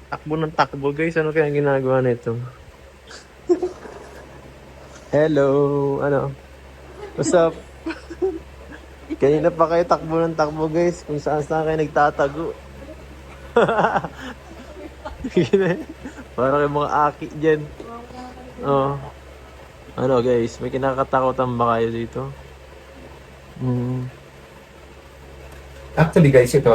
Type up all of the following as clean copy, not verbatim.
Takbo ng takbo guys. Ano kaya ginagawa nito? Hello! Ano? What's up? Kanina pa kayo takbo ng takbo guys. Kung saan saan kayo nagtatago. Parang yung mga aki dyan. Oh. Ano guys, may kinakatakutan ba kayo dito? Hmm. Actually guys, ito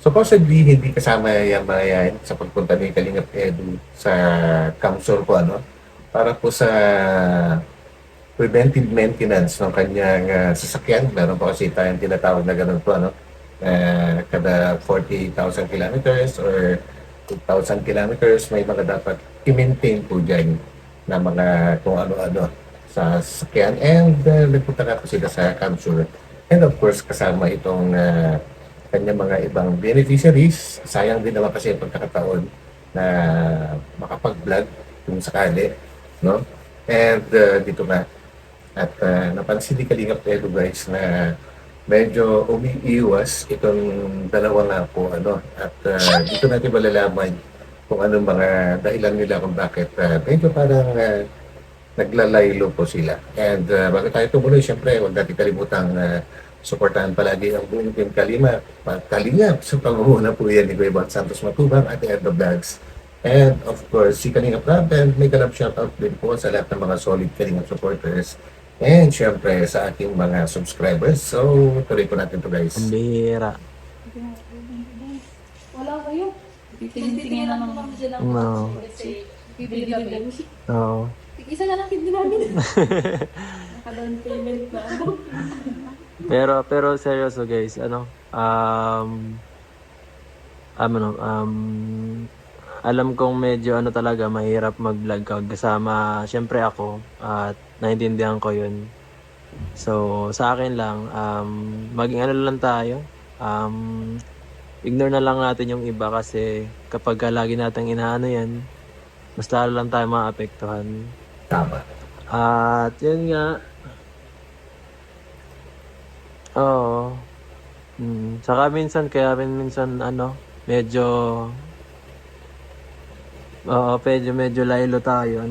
supposedly hindi kasama yung mga yan sa pagpunta ni Kalingap Edu sa Kamsur po para po sa preventive maintenance ng kanyang sasakyan. Meron po kasi tayong tinatawag na ganun po kada 40,000 kilometers or 2,000 kilometers may mga dapat i-maintain po dyan na mga kung ano-ano sa sasakyan, and nagpunta na po sila sa Kamsur. And of course, kasama itong kanyang mga ibang beneficiaries. Sayang din naman kasi ang pagkakataon na makapag-vlog kung sakali, no? And dito nga, at napansin ni Kalingap Edu guys na medyo umiiwas itong dalawa nga po, at dito natin malalaman kung anong mga dahilan nila kung bakit medyo parang naglalaylo po sila. And bago tayo tumuloy, syempre, huwag natin kalimutang suportahan palagi ang buong Team Kalingap sa pangunguna po yan ni Kuya Bon Santos Matubang at the Vlogs. And of course, si Kalingap Rab, and may kalap shoutout din po sa lahat ng mga solid Kalingap supporters. And syempre sa ating mga subscribers. So, tuloy po natin to guys. Ang bihira. Wala kayo. Titingin na naman sila. No. Bibili kami. Oo. Isa na lang kid namin. Naka-down payment na ako. Pero seryoso guys, alam kong medyo talaga mahirap mag-vlog kasama syempre ako at naiintindihan ko yun. So sa akin lang, maging lang tayo. Ignore na lang natin yung iba kasi kapag lagi nating inaano yan, mas lalo lang tayo maapektuhan. Tama. At yun nga. Oo. Saka minsan, minsan medyo, medyo laylo tayo,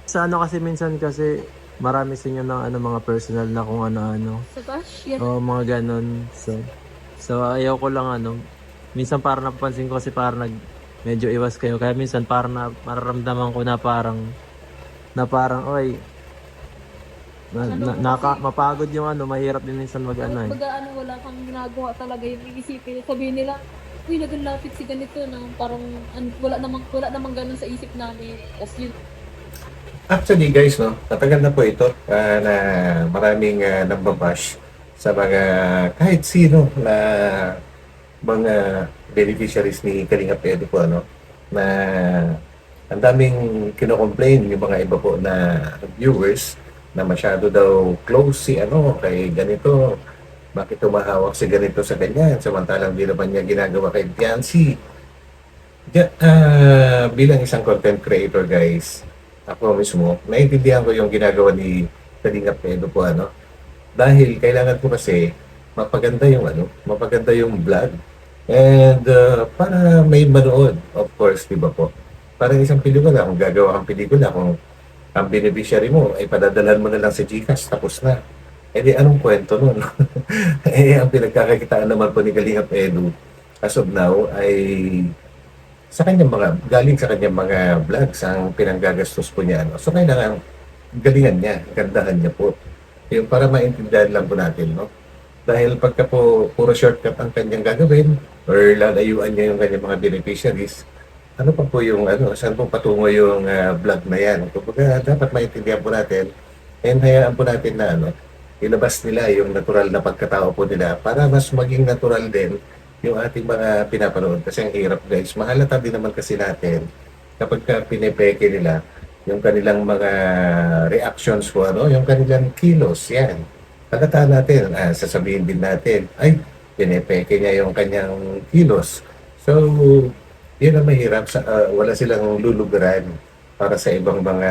Sa kasi minsan kasi, marami sa inyo ng mga personal na kung ano-ano. Sa bash? Yan. Oo, mga ganon. So ayaw ko lang minsan parang napapansin ko kasi parang medyo iwas kayo. Kaya minsan parang mararamdaman ko oy, mapagod yung mahirap din minsan Baga wala kang ginagawa talaga yung iisipin. Sabihin nila, uy, nagalapit si ganito na parang wala namang ganun sa isip namin. As yun. Actually guys, tatagal na po ito na maraming nambabash sa mga kahit sino na mga beneficiaries ni Kalingap Edu po, na ang daming kino-complain yung mga iba po na viewers na masyado daw close si kay ganito, bakit tumahawak si ganito sa ganyan samantalang di naman niya ginagawa kay Biancy. Bilang isang content creator guys, ako mismo naiintindihan ko yung ginagawa ni Kalingap Edu po, dahil kailangan ko kasi mapaganda yung vlog, and para may manood, of course, di ba po? Parang isang pelikula, kung gagawa kang pelikula, kung ang beneficiary mo ay padadalan mo na lang sa GCash, tapos na. Eh di anong kwento nun? Ang pinagkakakitaan naman po ni Kalingap Edu as of now ay galing sa kanyang mga vlogs ang pinanggagastos po niya. So kailangan galingan niya, gandahan niya po. Yung para maintindihan lang po natin, Dahil pagka po puro shortcut ang kanyang gagawin or lalayuan niya yung kanyang mga beneficiaries, ano pa po yung saan po patungo yung vlog na yan? Kumbaga, dapat maintindihan po natin and hayaan po natin na ilabas nila yung natural na pagkatao po nila para mas maging natural din yung ating mga pinapanood. Kasi ang hirap guys, mahalata din naman kasi natin kapag pinepeke nila yung kanilang mga reactions po, yung kanilang kilos, yan. Halata natin, sasabihin din natin, ay, pinepeke niya yung kanyang kilos. So, yun ang mahirap, wala silang lulugaran para sa ibang mga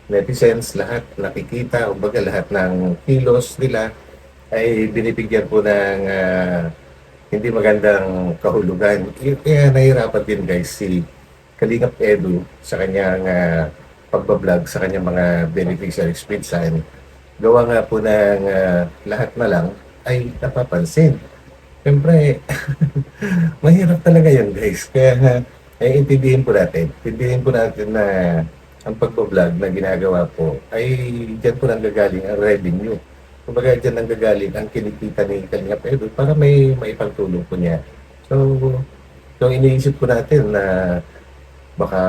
netizens. Lahat nakikita, kumbaga lahat ng kilos nila ay binibigyan po ng hindi magandang kahulugan. Kaya nahirapan din guys si Kalingap Edu sa kanyang pagbablog sa kanyang mga beneficiaries minsan. Gawa nga po ng lahat na lang ay napapansin. Siyempre, mahirap talaga yun guys. Kaya intindihin po natin na ang pagbablog na ginagawa po ay dyan po nanggagaling ang revenue. Kumbaga dyan nanggagaling ang kinikita ni Kalingap Edu para may maipagtulong po niya. So, yung iniisip po natin na baka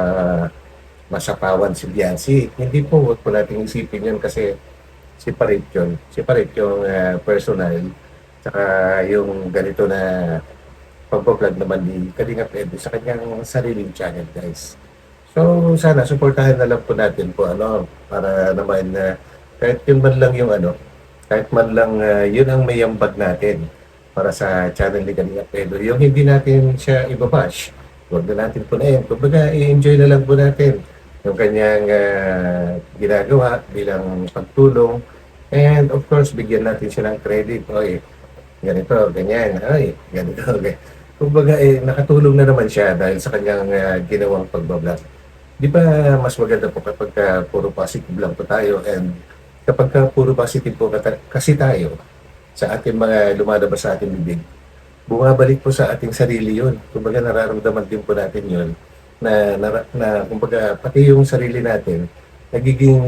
masapawan si Biancy, hindi po, huwag po natin isipin yun kasi separate yun. Separate yung personal tsaka yung ganito na pagbablog naman ni Kalingap Edu sa kanyang sariling channel guys. So sana suportahan na lang po natin po para naman kahit yun man lang yung kahit man lang yun ang may ambag natin para sa channel ni Kalingap Edu. Yung hindi natin siya ibabash, huwag na natin po na yun. Kumbaga i-enjoy na lang po natin yung kanyang ginagawa bilang pagtulong. And of course, bigyan natin siya ng credit. Oy, ganito, ganyan. Oy, ganito, ganyan. Kumbaga, nakatulong na naman siya dahil sa kanyang ginawang pagbablog. Di ba mas maganda po kapag puro positive lang po tayo and kapag puro positive po kasi tayo sa ating mga lumalabas sa ating bibig, bumabalik po sa ating sarili yun. Kumbaga, nararamdaman din po natin yun na kumbaga, pati yung sarili natin, nagiging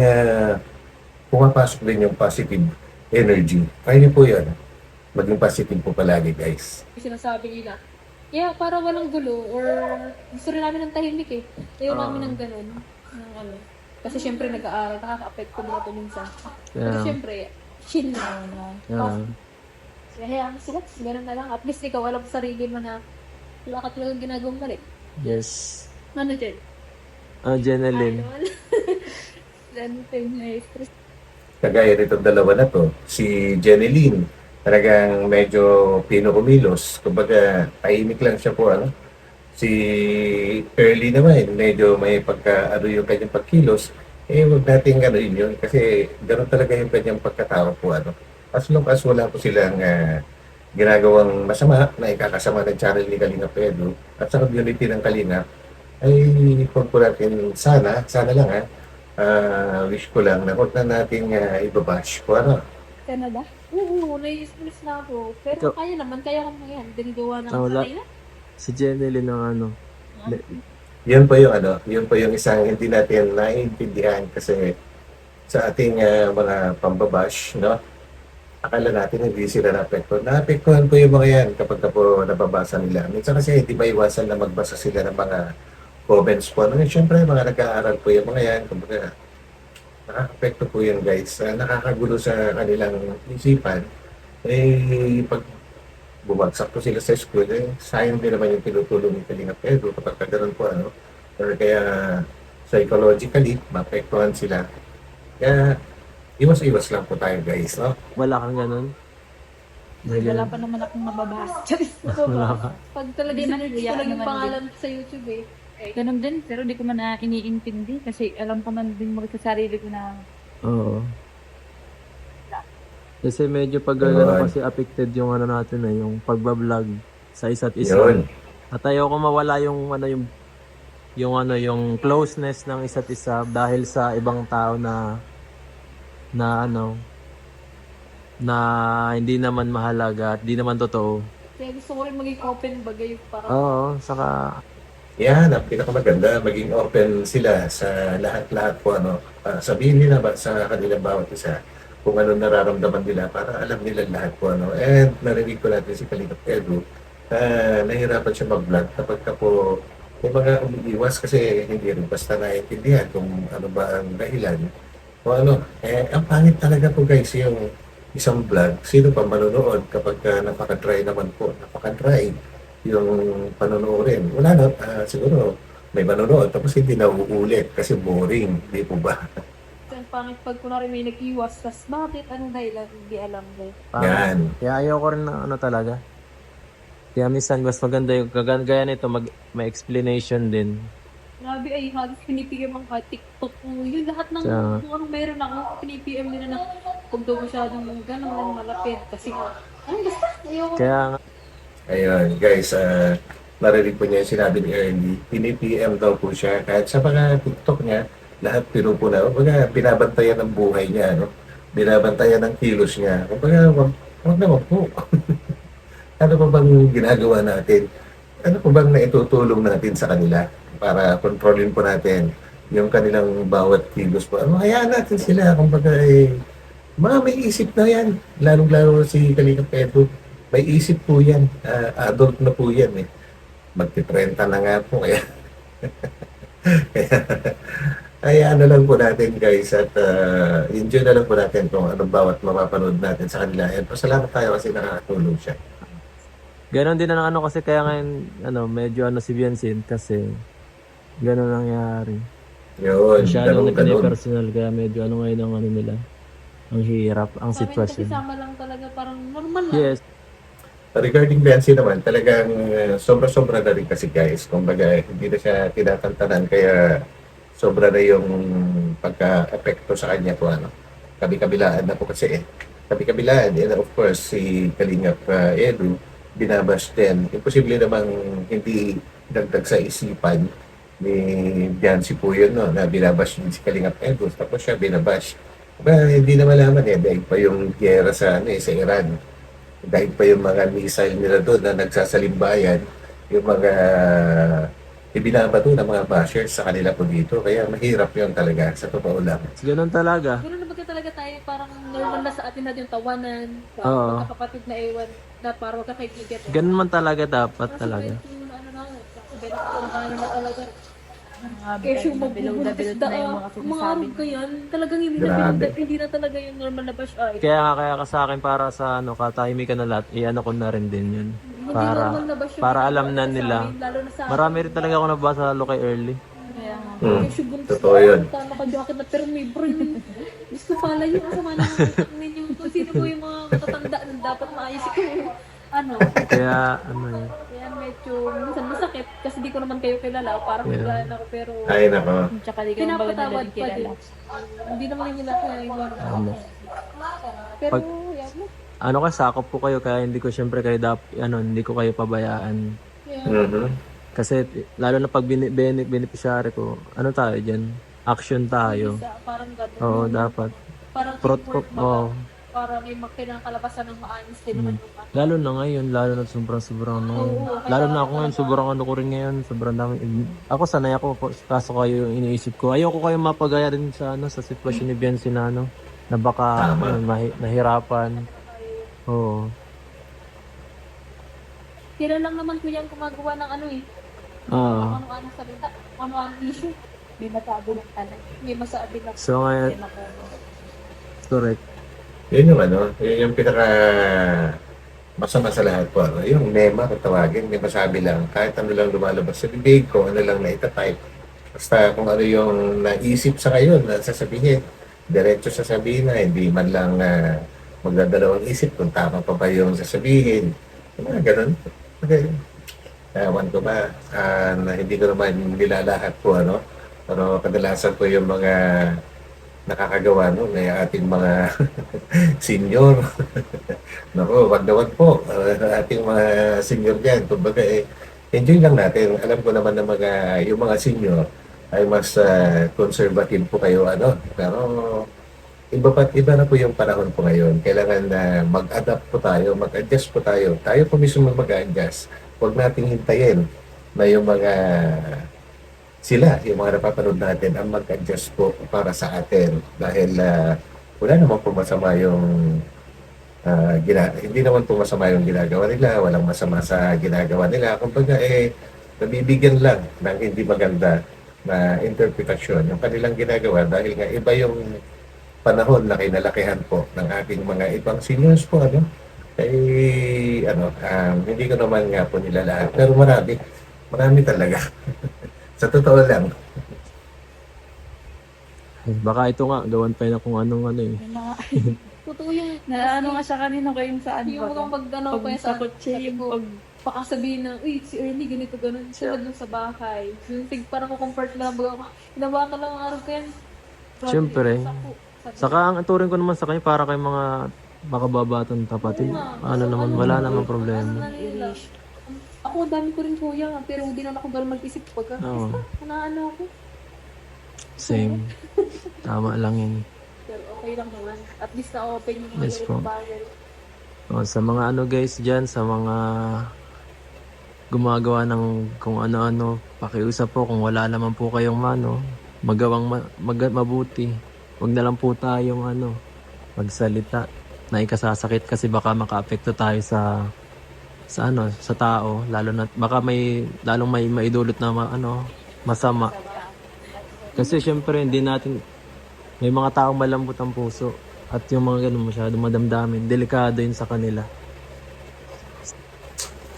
pumapasok din yung positive energy. Kaya niyo po yun. Maging positive po palagi, guys. Sinasabi nila, yeah, para walang gulo or gusto rin namin ng tahimik eh. Ayaw namin ng ganun. Ng ano. Kasi syempre nag-aaral, nakaka-apekto nila ito minsan. Pero Yeah. syempre, chill lang. Yeah. Kaya sila, ganun na lang. At least ikaw alam sa sarili mo na wala ka talagang ginagawang mali. Yes. Ano dyan? Jeneline. Then, stress. Kagaya nitong dalawa na to, si Jeneline, talagang medyo pinukumilos. Kumbaga, tahimik lang siya po, Si Early naman, medyo may yung kanyang pagkilos. Huwag nating yun. Kasi ganoon talaga yung kanyang pagkatao po, As long as wala po silang ginagawang masama na ikakasama ng channel ni Kalingap Edu at sa community ng Kalingap, ay huwag po natin sana lang wish ko lang na huwag na natin ibabash po Canada? Oo, nai-stress na ako. Pero Ikaw- kaya ko yan. Dinigawa ng Wala. sarili. Si Jeneline ng Yun po yung isang hindi natin naiintindihan kasi sa ating mga pambabash, akala natin hindi sila naapektuhan. Naapektuhan po yung mga yan kapag po nababasa nila. Minsan kasi hindi maiwasan na magbasa sila ng mga comments po. Siyempre, mga nag-aaral po yung mga yan. Kumbaga, nakaka-apekto po yun guys. Nakakagulo sa kanilang isipan. Pag bumagsak po sila sa school, sayang din naman yung tinutulong ni Kalingap Edu kapag gano'n po, or kaya psychologically, maapektuhan sila. Kaya, iwas-iwas lang po tayo guys, Wala kang ganun? May Wala ganun? pa naman akong mababasa. Wala ka? Pag talaga Hindi man, sinerch ko iyak lang yung naman pangalan sa YouTube eh. Ganun din, pero di ko man na iniintindi kasi alam ko man din mo sa sarili ko na Oo. Kasi medyo pag Yun. kasi affected yung natin yung pagbablog sa isa't isa. Yun. At ayoko mawala yung yung closeness ng isa't isa dahil sa ibang tao na na hindi naman mahalaga at di naman totoo. Kaya gusto ko rin maging open bagay para Oo, saka Yan, ang pinakamaganda, maging open sila sa lahat-lahat po, sabihin nila sa kanilang bawat isa kung ano nararamdaman nila para alam nila lahat po, And narinig ko natin si Kalingap Edu, nahirapan siya mag-vlog kapag po may mga umiiwas kasi hindi rin basta naiintindihan kung ano ba ang dahilan o ang pangit talaga po guys yung isang vlog, sino pa manonood kapag napaka-dry naman po, napaka-dry yung panonoodin. Wala na, siguro may manonood tapos hindi na uulit kasi boring, di po ba? ang pangit pag kunwari may nag-iwas, tas bakit? Anong dahilan? Hindi alam ko. Yan. Kaya ayoko rin na talaga. Kaya minsan mas maganda yung gaya nito may explanation din. Grabe ay, halos pinipigyan ang TikTok mo. Yun lahat ng Kaya- kung anong meron ako, pinipigyan nila na kung daw masyadong gano'n malapit. Kasi basta, ayoko. Kaya nga, Ayun, guys, narinig po niya yung sinabi ni Ernie. Pini-PM daw po siya. Kahit sa mga TikTok niya, lahat pinupuna. Kumbaga, binabantayan ng buhay niya, no? Binabantayan ng kilos niya. Kumbaga, wag naman po. Ano pa bang ginagawa natin? Ano pa bang naitutulong natin sa kanila para kontrolin po natin yung kanilang bawat kilos po? Ano, hayaan natin sila. Kumbaga, mga may isip na yan. Lalong-lalo si Kalinga Pedro. May isip po yan. Adult na po yan eh. Magti-30 na nga po. Kaya, kaya ano lang po natin guys at enjoy na lang po natin kung anong bawat mapapanood natin sa kanila. And pasalamat tayo kasi nakakatulong siya. Ganon din ang ano kasi kaya ngayon medyo si Vincent kasi ganon nangyari. Yun, Masyadong ganun. personal kaya medyo ngayon ang nila. Ang hirap, ang Sa amin kasi sitwasyon. sama lang talaga, parang normal lang. Yes. Regarding Nancy naman, talagang sobra-sobra na rin kasi guys. Kumbaga, hindi na siya tinatantanan kaya sobra na yung pagka-epekto sa kanya po ano. Kabi-kabilaan na po kasi eh. Kabi-kabilaan. And of course, si Kalingap Edu, binabash din. Imposible namang hindi dagdag sa isipan ni Jancy po yun, no, na binabash din si Kalingap Edu. Tapos siya binabash. Hindi na malaman eh. Dahil pa yung giyera sa, sa Iran. Dahil pa yung mga missile nila doon na nagsasalimbayan, yung mga ibinabato ng mga bashers sa kanila po dito. Kaya mahirap yun talaga, sa totoo lang. Ganon talaga. Gano'n na ba talaga tayo, parang normal na sa atin natin yung tawanan, Oo. magkakapatid na ewan, na parang magkakaibigan. Ganon man talaga dapat Kaso talaga. ito, ano na, ano na talaga. Mga Kesyo bilog na magbubuntis bilog na yung mga mga sinasabi. araw ka yan, talagang hindi na, Grabe. hindi na talaga yung normal na bash ay. Kaya ka sa akin para sa katahimikan na lahat, ko na rin din yun. Hindi Para normal na bash yung para ginagawa alam na sa nila. amin, lalo na sa Marami rin talaga ako nabasa lalo kay Early. Kaya nga. Kesyo buntis Totoo yun. naka-jacket na pero may bro yun. Gusto pala yun, kasama na ninyo kung sino po yung mga matatanda na dapat maayos ko. Ano, Kaya kaya medyo minsan masakit kasi di ko naman kayo kilala, parang Yeah. biglaan ako pero Ay, nako. Tsaka di ka naman baga pinapatawad nila pa din. kilala. Hindi naman nila kaya yung ano, pero Pag- yan mo. sakop ko kayo kaya hindi ko syempre kayo hindi ko kayo pabayaan. Yeah. Mhm. Kasi lalo na pag beneficiary ko, ano tayo diyan? Action tayo. Parang gano'n. Oo, dapat. Parang Protocol, teamwork oo. ba? Para may kinakalabasan ng maayos din naman yung ano. Lalo na ngayon, lalo na sobrang lalo na ako ngayon, sobrang ko rin ngayon, sobrang dami. Ako sanay ako, kaso kayo yung iniisip ko. Ayoko kayo mapagaya din sa sa sitwasyon ni Biancy na na baka Tama. nahirapan. Oo. Sila lang naman ko yan gumagawa ng ano eh. Ah. Ano-ano salita, ano-ano issue. May masabi ng tanay. May masabi ng So ngayon, correct. Yun yung yun yung pinaka masama sa lahat po. Yung mema kung tawagin, may masabi lang. Kahit ano lang lumalabas sa bibig ko, ano lang na itatype. Basta kung ano yung naisip sa ngayon na sasabihin, diretso sasabihin na, hindi man lang magdadalawang isip kung tama pa ba yung sasabihin. Yung mga ganun. Okay. Ewan ko ba, na hindi ko naman nilalahat po, pero kadalasan po yung mga nakakagawa nun ay ating mga senior. Nako, wag na wag po. Ating mga senior dyan. Kumbaga enjoy lang natin. Alam ko naman na yung mga senior ay mas conservative po kayo, Pero iba na po yung panahon po ngayon. Kailangan na mag-adapt po tayo, mag-adjust po tayo. Tayo po mismo mag-adjust. Huwag nating hintayin na yung mga yung mga napapanood natin ang mag-adjust po para sa atin. Dahil wala naman po masama yung hindi naman po masama yung ginagawa nila. Walang masama sa ginagawa nila. Kumbaga nabibigyan lang ng hindi maganda na interpretasyon yung kanilang ginagawa dahil nga iba yung panahon na kinalakihan po ng ating mga ibang seniors po, hindi ko naman nga po nila lahat. Pero marami talaga. Sa totoo lang. Baka ito nga, gawan pa yun kung anong eh. Yung mga, totoo yung naano nga siya kanina ko yung saan yung ba? mga magdanaw Pag pa yan sa kotse, yung pag baka sabihin na, uy, si Ernie, ganito, ganun. Sunod lang sa bahay. Yung parang kukompart na lang, hinabakan lang ang araw ko yan. Siyempre. Saka ang turing ko naman sa kanya para kay mga makababatang kapatid. Ano naman, wala naman problema. Ako, ang dami ko rin kuya, pero hindi naman ako gano'n mag-isip pagka. Oo. Ano ako? Same. Tama lang yun. Pero okay lang naman. At least na-open yung mga Yes po. ganitong bagay. Sa mga ano guys dyan, sa mga gumagawa ng kung ano-ano, pakiusap po kung wala naman po kayong mabuti. Huwag na lang po tayong magsalita na ikasasakit kasi baka makaapekto tayo sa tao, lalo na baka lalong may maidulot na masama. Kasi syempre hindi natin, may mga taong malambot ang puso at yung mga ganun masyado madamdamin, delikado yun sa kanila.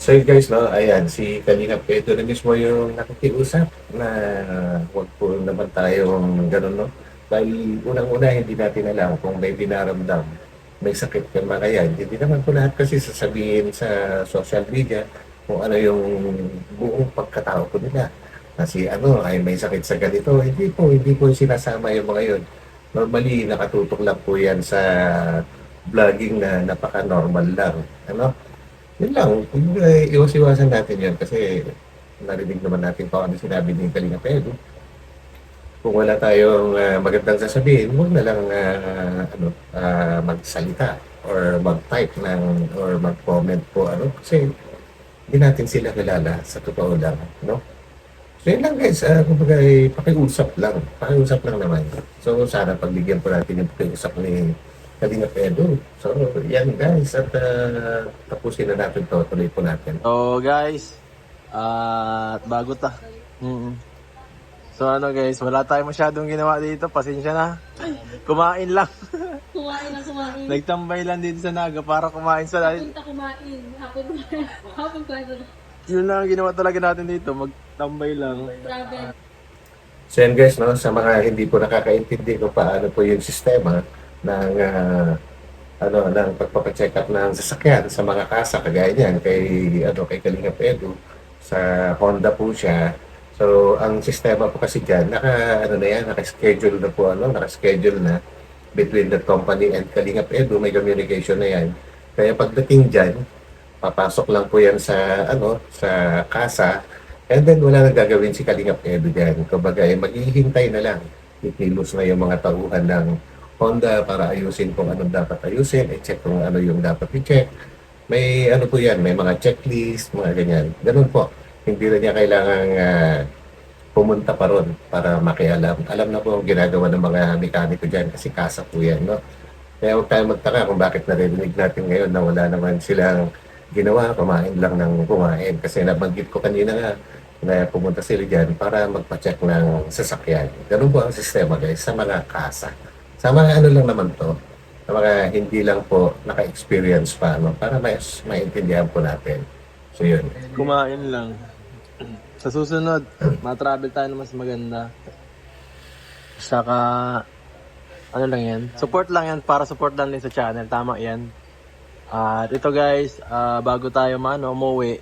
So yun guys, no, ayan, si Kalinga Pedro na mismo yung nakikiusap na huwag po naman tayong ganun, no? Dahil unang-una, hindi natin alam kung may dinaramdam, may sakit ka ba kaya. Hindi naman po lahat kasi sasabihin sa social media kung ano yung buong pagkatao ko nila. Kasi ay may sakit sa ganito. Hindi po sinasama yung mga yun. Normally, nakatutok lang po yan sa vlogging na napaka-normal lang. Yun lang, iwas-iwasan natin yun kasi narinig naman natin kung ano sinabi ni Kalinga Pedro. Kung wala tayong magandang sasabihin, huwag na lang magsalita or mag-type or mag-comment po kasi hindi natin sila kilala sa totoo lang, no? So yun lang guys, kumbaga pakiusap lang naman. So sana pagbigyan po natin yung pakiusap ni Kalinga Pedro. So yan guys, at tapusin na natin to, tuloy po natin. So guys, bago So guys, wala tayong masyadong ginawa dito, pasensya na. Kumain lang. Kumain. Nagtambay lang dito sa Naga para kumain sa Punta kumain. Hapon kumain. Yun lang ang ginawa talaga natin dito, magtambay lang. Travel. So yan guys, no, sa mga hindi po nakakaintindi kung paano po yung sistema ng ng pagpapacheck up ng sasakyan sa mga kasa kagaya niyan kay Kalinga Pedro sa Honda po siya. So ang sistema po kasi diyan naka-schedule na po naka-schedule na between the company and Kalinga Pedro, may communication na yan. Kaya pagdating diyan, papasok lang po yan sa sa kasa, and then wala nang gagawin si Kalinga Pedro diyan. Kumbaga maghihintay na lang. Ikilos na yung mga tauhan ng Honda para ayusin kung anong dapat ayusin, i-check kung ano yung dapat i-check. May po yan, may mga checklist, mga ganyan. Ganun po. Hindi na niya kailangang pumunta pa ron para makialam. Alam na po ang ginagawa ng mga mekaniko dyan kasi kasa po yan, no? Kaya huwag tayo magtaka kung bakit naririnig natin ngayon na wala naman silang ginawa, kumain lang ng kumain. Kasi nabanggit ko kanina nga na pumunta sila dyan para magpa-check ng sasakyan. Ganun po ang sistema guys sa mga kasa. Sa mga lang naman to, sa mga hindi lang po naka-experience pa, para maintindihan po natin. So yun. Kumain lang. Sa susunod, ma-travel tayo na mas maganda. Saka, lang yan. Support lang yan, para support lang din sa channel. Tama yan. At ito guys, bago tayo umuwi,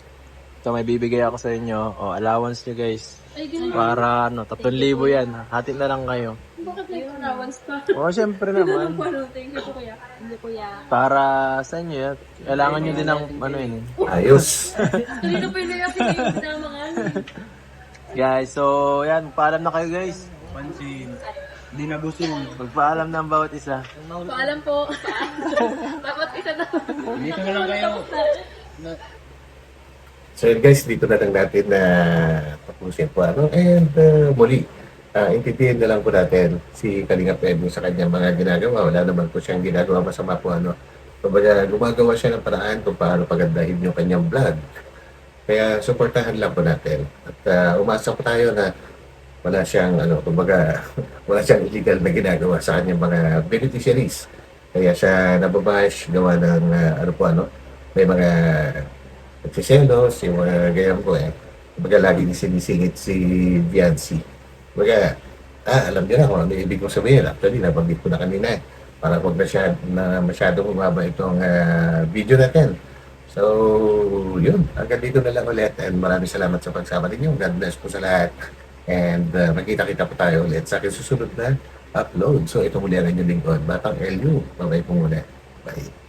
ito may bibigay ako sa inyo. Allowance nyo guys. Ay, ganun. Para 3,000 yan. Hati na lang kayo. Bakit may allowance pa? Syempre naman. Thank you, kuya. Hindi, kuya. Para sa inyo yan. Kailangan nyo din ng yun. Ayos. Hindi na pwede kasi yung sinama nga. Guys, so yan. Paalam na kayo guys. Pansin. Hindi na busog. Magpaalam na ang bawat isa. Paalam po. Dapat isa na. Dito na lang kayo. So yun guys, dito na lang natin na tapusin po. And muli, intindihin na lang po natin si Kalinga Pedro sa kanyang mga ginagawa. Wala naman po siyang ginagawa masama po. Kumbaga, gumagawa siya ng paraan kung paano pagandahin yung kanyang vlog. Kaya suportahan lang po natin. At umasa po tayo na wala siyang kumbaga, wala siyang illegal na ginagawa sa kanyang mga beneficiaries. Kaya siya nababash, gawa ng may mga nagsiselos, yung mga ganyan po Kumbaga, lagi sinisingit si Viancy. Kumbaga, alam niyo na kung ano ibig kong sabihin. Actually, nabanggit ko na kanina para huwag na masyadong umaba itong video natin. So, yun. Hanggang dito na lang ulit. And maraming salamat sa pagsama ninyo. God bless po sa lahat. And magkita-kita po tayo ulit sa aking susunod na upload. So, ito muli ang inyong lingkod. Batang LU. Bye-bye po muna. Bye.